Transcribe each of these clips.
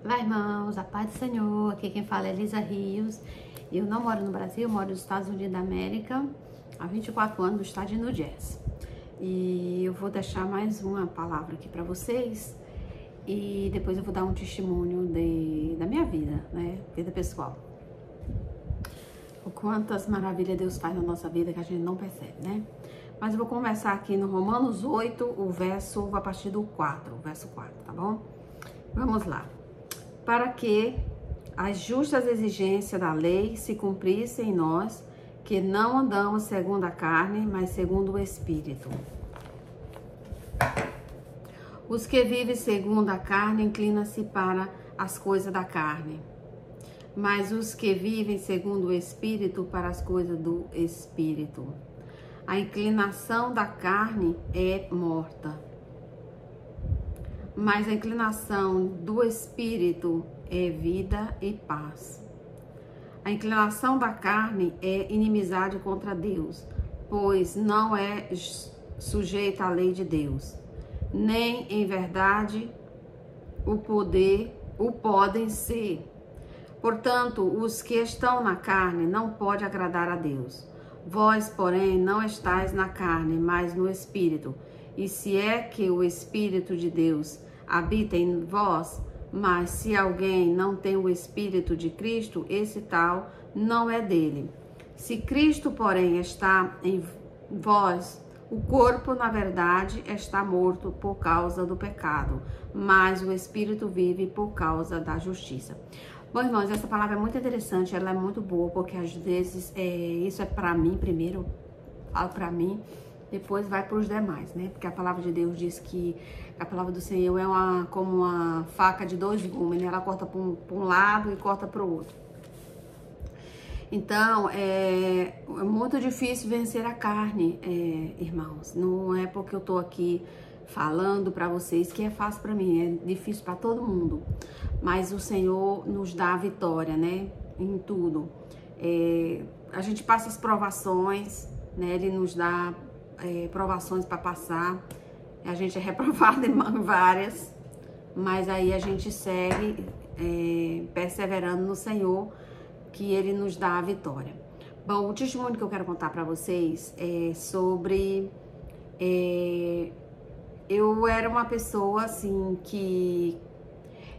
Olá, irmãos, a paz do Senhor. Aqui quem fala é Elisa Rios. Eu não moro no Brasil, eu moro nos Estados Unidos da América. Há 24 anos no estado de New Jersey. E eu vou deixar mais uma palavra aqui para vocês. E depois eu vou dar um testemunho da minha vida, né? Vida pessoal. O quantas maravilhas Deus faz na nossa vida que a gente não percebe, né? Mas eu vou começar aqui no Romanos 8, o verso a partir do 4, o verso 4, tá bom? Vamos lá. Para que as justas exigências da lei se cumprissem em nós, que não andamos segundo a carne, mas segundo o Espírito. Os que vivem segundo a carne inclinam-se para as coisas da carne, mas os que vivem segundo o Espírito para as coisas do Espírito. A inclinação da carne é morta, mas a inclinação do Espírito é vida e paz. A inclinação da carne é inimizade contra Deus, pois não é sujeita à lei de Deus, nem em verdade o podem ser. Portanto, os que estão na carne não podem agradar a Deus. Vós, porém, não estáis na carne, mas no Espírito. E se é que o Espírito de Deus habita em vós, mas se alguém não tem o Espírito de Cristo, esse tal não é dele. Se Cristo, porém, está em vós, o corpo, na verdade, está morto por causa do pecado, mas o Espírito vive por causa da justiça. Bom, irmãos, essa palavra é muito interessante, ela é muito boa, porque às vezes isso é para mim primeiro, falo para mim, depois vai para os demais, né? Porque a palavra de Deus diz que a palavra do Senhor é como uma faca de dois gumes, né? Ela corta para um lado e corta para o outro. Então, é muito difícil vencer a carne, irmãos. Não é porque eu tô aqui falando para vocês que é fácil para mim, é difícil para todo mundo. Mas o Senhor nos dá a vitória, né? Em tudo. A gente passa as provações, né? Ele nos dá provações para passar. A gente é reprovado em várias, mas aí a gente segue perseverando no Senhor, que Ele nos dá a vitória. Bom, o testemunho que eu quero contar para vocês é sobre... eu era uma pessoa, assim, que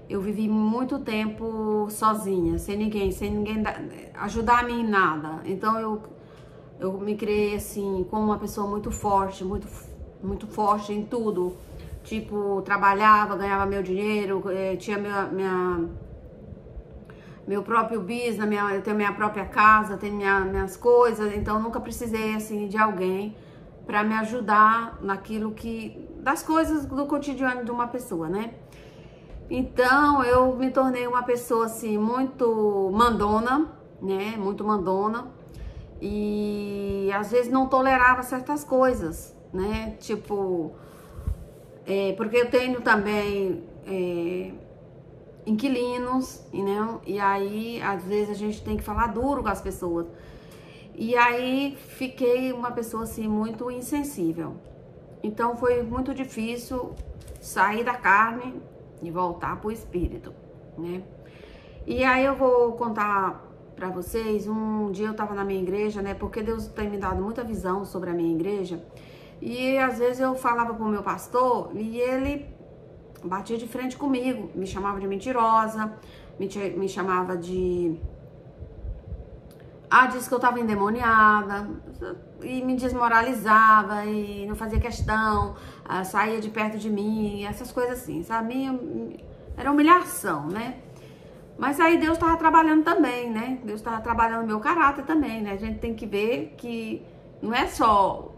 eu vivi muito tempo sozinha, sem ninguém ajudar-me em nada. Então, eu me criei, assim, como uma pessoa muito forte, muito forte em tudo. Tipo, trabalhava, ganhava meu dinheiro, tinha meu próprio business, eu tenho minha própria casa, tenho minhas coisas. Então, nunca precisei, assim, de alguém para me ajudar naquilo das coisas do cotidiano de uma pessoa, né? Então, eu me tornei uma pessoa, assim, muito mandona, né? Muito mandona. E às vezes não tolerava certas coisas, né? Tipo, porque eu tenho também inquilinos, né? E aí às vezes a gente tem que falar duro com as pessoas. E aí fiquei uma pessoa assim muito insensível. Então foi muito difícil sair da carne e voltar pro espírito, né? E aí eu vou contar para vocês, um dia eu tava na minha igreja, né, porque Deus tem me dado muita visão sobre a minha igreja, e às vezes eu falava pro meu pastor, e ele batia de frente comigo, me chamava de mentirosa, me chamava de... disse que eu tava endemoniada, e me desmoralizava, e não fazia questão, saía de perto de mim, essas coisas assim, sabe? Era humilhação, né? Mas aí Deus estava trabalhando também, né? Deus estava trabalhando o meu caráter também, né? A gente tem que ver que não é só...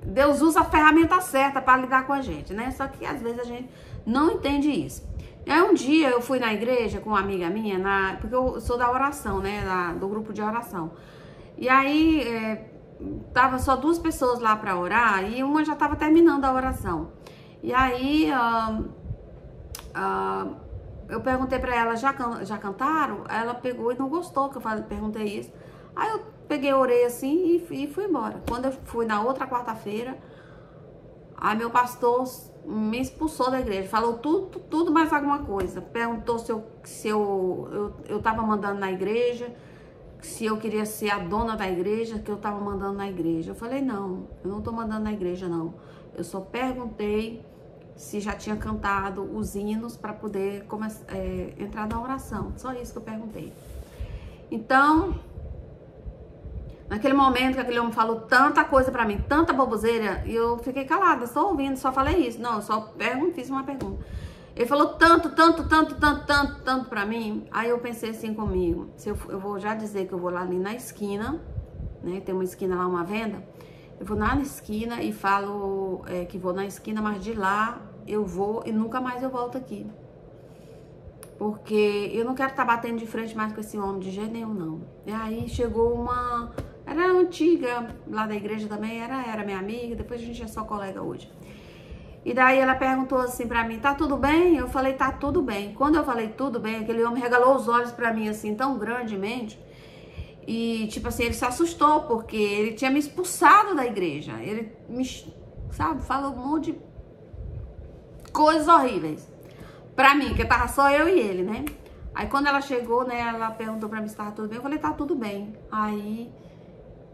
Deus usa a ferramenta certa para lidar com a gente, né? Só que às vezes a gente não entende isso. E aí um dia eu fui na igreja com uma amiga minha, porque eu sou da oração, né? Do grupo de oração. E aí tava só 2 pessoas lá para orar e uma já estava terminando a oração. E aí... eu perguntei pra ela, já cantaram? Ela pegou e não gostou que eu perguntei isso. Aí eu peguei, orei assim e fui embora. Quando eu fui na outra quarta-feira, aí meu pastor me expulsou da igreja. Falou tudo mais alguma coisa. Perguntou se eu tava mandando na igreja, se eu queria ser a dona da igreja, que eu tava mandando na igreja. Eu falei, não, eu não tô mandando na igreja, não. Eu só perguntei se já tinha cantado os hinos para poder entrar na oração. Só isso que eu perguntei. Então, naquele momento que aquele homem falou tanta coisa pra mim, tanta boboseira, e eu fiquei calada, só ouvindo, só falei isso. Não, eu só fiz uma pergunta. Ele falou tanto pra mim. Aí eu pensei assim comigo, eu vou já dizer que eu vou lá ali na esquina, né? Tem uma esquina lá, uma venda. Eu vou lá na esquina e falo que vou na esquina, mas de lá eu vou e nunca mais eu volto aqui. Porque eu não quero estar batendo de frente mais com esse homem de jeito nenhum, não. E aí chegou uma... Era antiga, lá da igreja também, era minha amiga, depois a gente é só colega hoje. E daí ela perguntou assim pra mim, tá tudo bem? Eu falei, tá tudo bem. Quando eu falei tudo bem, aquele homem regalou os olhos pra mim assim, tão grandemente. E tipo assim, ele se assustou, porque ele tinha me expulsado da igreja. Ele me, sabe, falou um monte de coisas horríveis pra mim, que tava só eu e ele, né? Aí quando ela chegou, né, ela perguntou pra mim se tava tudo bem. Eu falei, tá tudo bem. Aí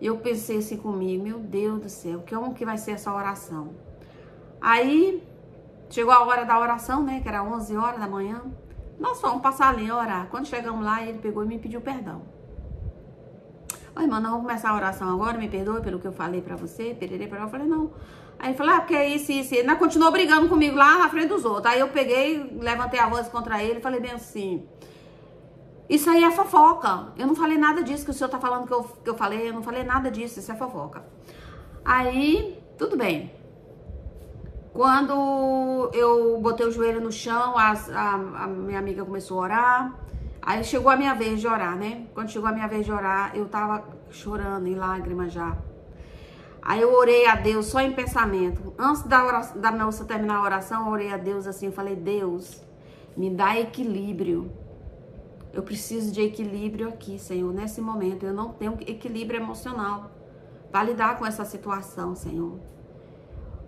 eu pensei assim comigo, meu Deus do céu, como que vai ser essa oração? Aí chegou a hora da oração, né, que era 11 horas da manhã. Nós fomos passar ali a orar. Quando chegamos lá, ele pegou e me pediu perdão. Oi, irmã, nós vamos começar a oração agora, me perdoe pelo que eu falei pra você, pererê, eu falei, não. Aí ele falou, porque é isso. Ele ainda continuou brigando comigo lá na frente dos outros. Aí eu peguei, levantei a voz contra ele e falei bem assim, isso aí é fofoca. Eu não falei nada disso que o senhor tá falando que eu falei, eu não falei nada disso, isso é fofoca. Aí, tudo bem. Quando eu botei o joelho no chão, a minha amiga começou a orar. Aí chegou a minha vez de orar, né? Quando chegou a minha vez de orar, eu tava chorando, em lágrimas já. Aí eu orei a Deus só em pensamento. Antes da moça terminar a oração, eu orei a Deus assim, eu falei, Deus, me dá equilíbrio. Eu preciso de equilíbrio aqui, Senhor, nesse momento. Eu não tenho equilíbrio emocional para lidar com essa situação, Senhor.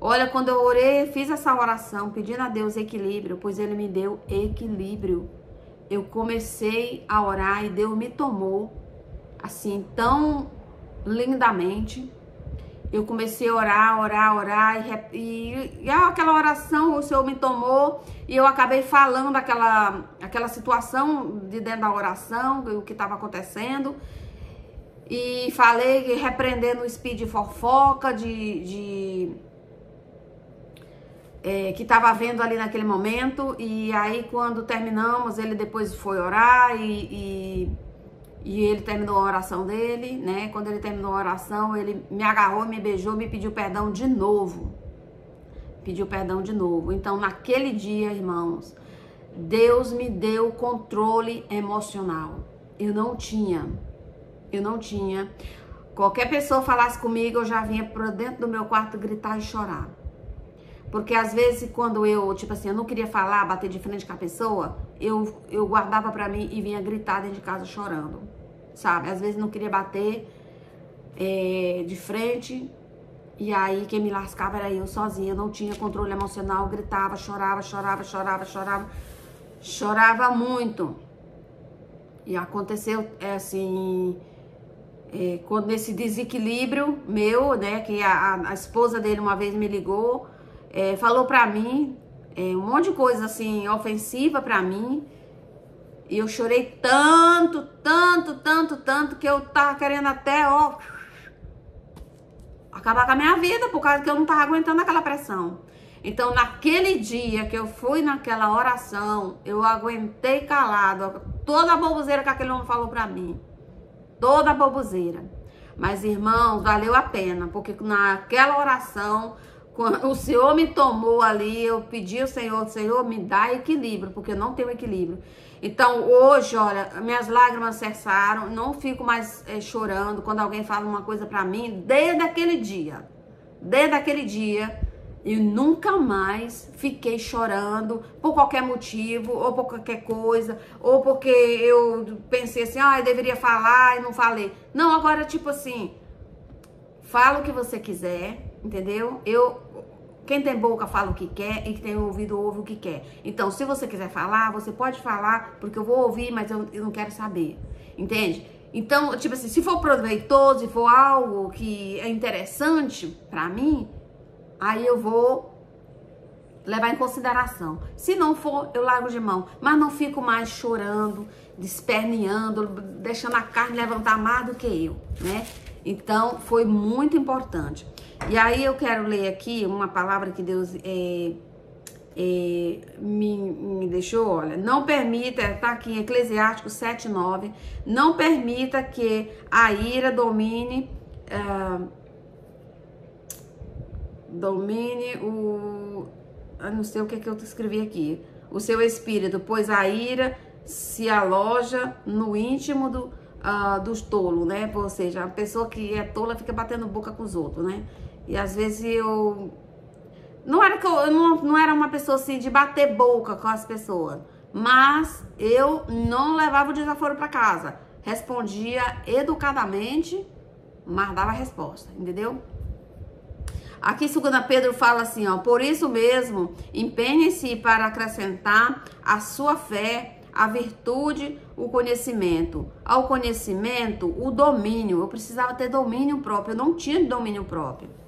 Olha, quando eu orei, fiz essa oração, pedindo a Deus equilíbrio, pois Ele me deu equilíbrio. Eu comecei a orar e Deus me tomou, assim, tão lindamente. Eu comecei a orar, e aquela oração o Senhor me tomou, e eu acabei falando aquela situação de dentro da oração, o que estava acontecendo, e falei, repreendendo o espírito de fofoca, que estava havendo ali naquele momento. E aí quando terminamos, ele depois foi orar e ele terminou a oração dele, né? Quando ele terminou a oração, ele me agarrou, me beijou, me pediu perdão de novo. Pediu perdão de novo. Então naquele dia, irmãos, Deus me deu controle emocional. Eu não tinha. Qualquer pessoa falasse comigo, eu já vinha para dentro do meu quarto gritar e chorar. Porque às vezes quando eu, tipo assim, eu não queria falar, bater de frente com a pessoa, eu guardava pra mim e vinha gritar dentro de casa chorando, sabe? Às vezes não queria bater de frente, e aí quem me lascava era eu sozinha, eu não tinha controle emocional, eu gritava, chorava muito. E aconteceu, assim, quando nesse desequilíbrio meu, né, que a esposa dele uma vez me ligou, falou pra mim um monte de coisa assim, ofensiva pra mim. E eu chorei tanto, que eu tava querendo até, acabar com a minha vida, por causa que eu não tava aguentando aquela pressão. Então, naquele dia que eu fui naquela oração, eu aguentei calado toda a boboseira que aquele homem falou pra mim. Toda a boboseira. Mas, irmãos, valeu a pena, porque naquela oração, quando o Senhor me tomou ali, eu pedi ao Senhor, Senhor, me dá equilíbrio, porque eu não tenho equilíbrio. Então, hoje, olha, minhas lágrimas cessaram, não fico mais chorando quando alguém fala uma coisa pra mim, desde aquele dia, eu nunca mais fiquei chorando por qualquer motivo, ou por qualquer coisa, ou porque eu pensei assim, eu deveria falar e não falei. Não, agora, tipo assim, fala o que você quiser, entendeu? Quem tem boca fala o que quer e quem tem ouvido ouve o que quer. Então, se você quiser falar, você pode falar, porque eu vou ouvir, mas eu não quero saber. Entende? Então, tipo assim, se for proveitoso, se for algo que é interessante pra mim, aí eu vou levar em consideração. Se não for, eu largo de mão. Mas não fico mais chorando, desperneando, deixando a carne levantar mais do que eu, né? Então, foi muito importante. E aí eu quero ler aqui uma palavra que Deus me deixou, olha. Não permita, tá aqui em Eclesiásticos 7:9, não permita que a ira domine eu não sei o que eu escrevi aqui, o seu espírito, pois a ira se aloja no íntimo dos tolos, né? Ou seja, a pessoa que é tola fica batendo boca com os outros, né? E às vezes eu não era uma pessoa assim de bater boca com as pessoas, mas eu não levava o desaforo para casa, respondia educadamente, mas dava resposta, entendeu? Aqui 2 Pedro fala assim, ó, por isso mesmo, empenhe-se para acrescentar à sua fé a virtude, o conhecimento. Ao conhecimento, o domínio. Eu precisava ter domínio próprio, eu não tinha domínio próprio.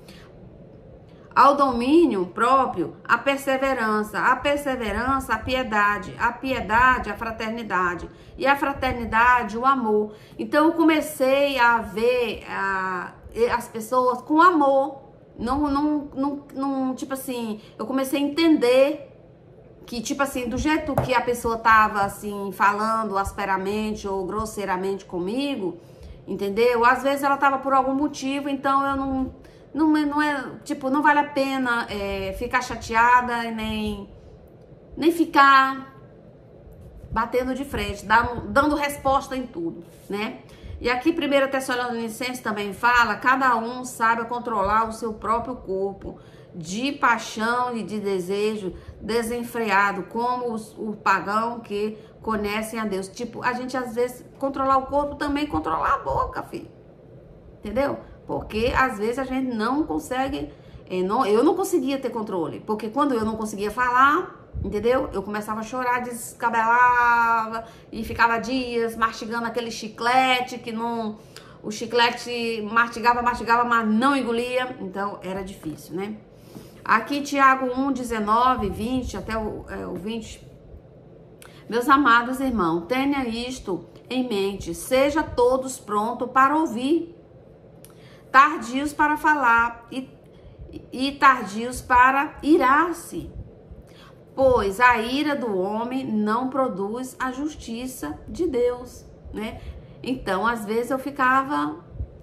Ao domínio próprio, a perseverança, a piedade, a fraternidade, e a fraternidade, o amor. Então eu comecei a ver as pessoas com amor. Não, tipo assim, eu comecei a entender que, tipo assim, do jeito que a pessoa tava, assim, falando asperamente ou grosseiramente comigo, entendeu? Às vezes ela tava por algum motivo, então eu não é, tipo, não vale a pena ficar chateada e nem ficar batendo de frente, dando resposta em tudo, né? E aqui 1 Tessalonicenses também fala, cada um saiba controlar o seu próprio corpo de paixão e de desejo desenfreado, como o pagão que conhecem a Deus. Tipo, a gente às vezes controlar o corpo também controlar a boca, filho. Entendeu? Porque às vezes a gente não consegue, eu não conseguia ter controle, porque quando eu não conseguia falar, entendeu? Eu começava a chorar, descabelava e ficava dias mastigando aquele chiclete que não... O chiclete mastigava, mas não engolia. Então, era difícil, né? Aqui, Tiago 1, 19, 20, até o 20. Meus amados irmãos, tenha isto em mente. Seja todos prontos para ouvir, tardios para falar e tardios para irar-se. Pois a ira do homem não produz a justiça de Deus, né? Então, às vezes eu ficava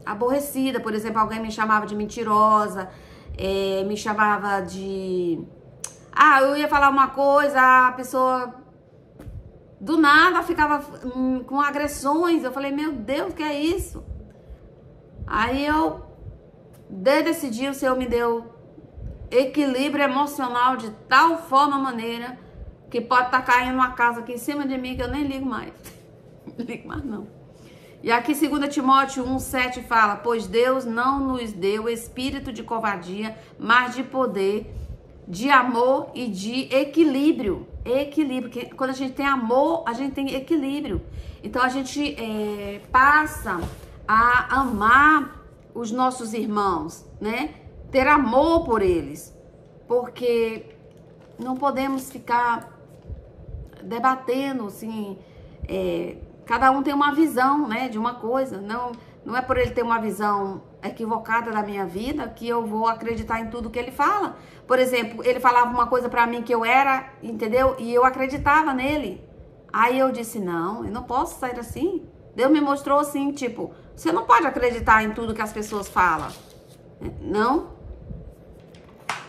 aborrecida. Por exemplo, alguém me chamava de mentirosa, me chamava de... eu ia falar uma coisa, a pessoa do nada ficava com agressões. Eu falei, meu Deus, o que é isso? Aí desde esse dia, o Senhor me deu equilíbrio emocional de tal maneira que pode estar caindo uma casa aqui em cima de mim que eu nem ligo mais. Não ligo mais, não. E aqui 2 Timóteo 1,7 fala, pois Deus não nos deu espírito de covardia, mas de poder, de amor e de equilíbrio. Equilíbrio, porque quando a gente tem amor, a gente tem equilíbrio. Então a gente passa a amar os nossos irmãos, né? Ter amor por eles, porque não podemos ficar debatendo, assim, cada um tem uma visão, né, de uma coisa, não é por ele ter uma visão equivocada da minha vida que eu vou acreditar em tudo que ele fala. Por exemplo, ele falava uma coisa pra mim que eu era, entendeu? E eu acreditava nele. Aí eu disse, não, eu não posso sair assim. Deus me mostrou assim, tipo, você não pode acreditar em tudo que as pessoas falam, não?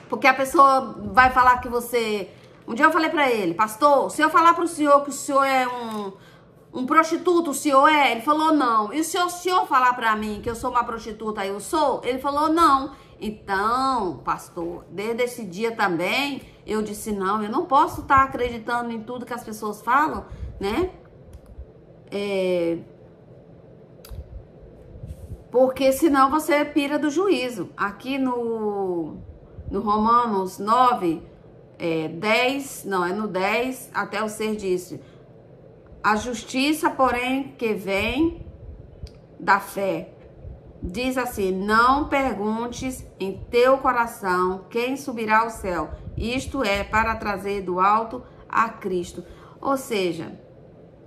Porque a pessoa vai falar que você... Um dia eu falei pra ele, pastor, se eu falar pro senhor que o senhor é um prostituto, o senhor é? Ele falou, não. E se o senhor falar pra mim que eu sou uma prostituta, eu sou? Ele falou, não. Então, pastor, desde esse dia também, eu disse, não, eu não posso estar acreditando em tudo que as pessoas falam, né? Porque senão você pira do juízo. Aqui no no Romanos 9, 10, não, é no 10 até o 6 diz: a justiça, porém, que vem da fé. Diz assim: não perguntes em teu coração quem subirá ao céu. Isto é para trazer do alto a Cristo. Ou seja,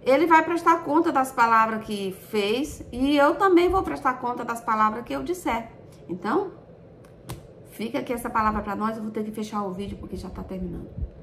ele vai prestar conta das palavras que fez e eu também vou prestar conta das palavras que eu disser. Então, fica aqui essa palavra para nós. Eu vou ter que fechar o vídeo porque já está terminando.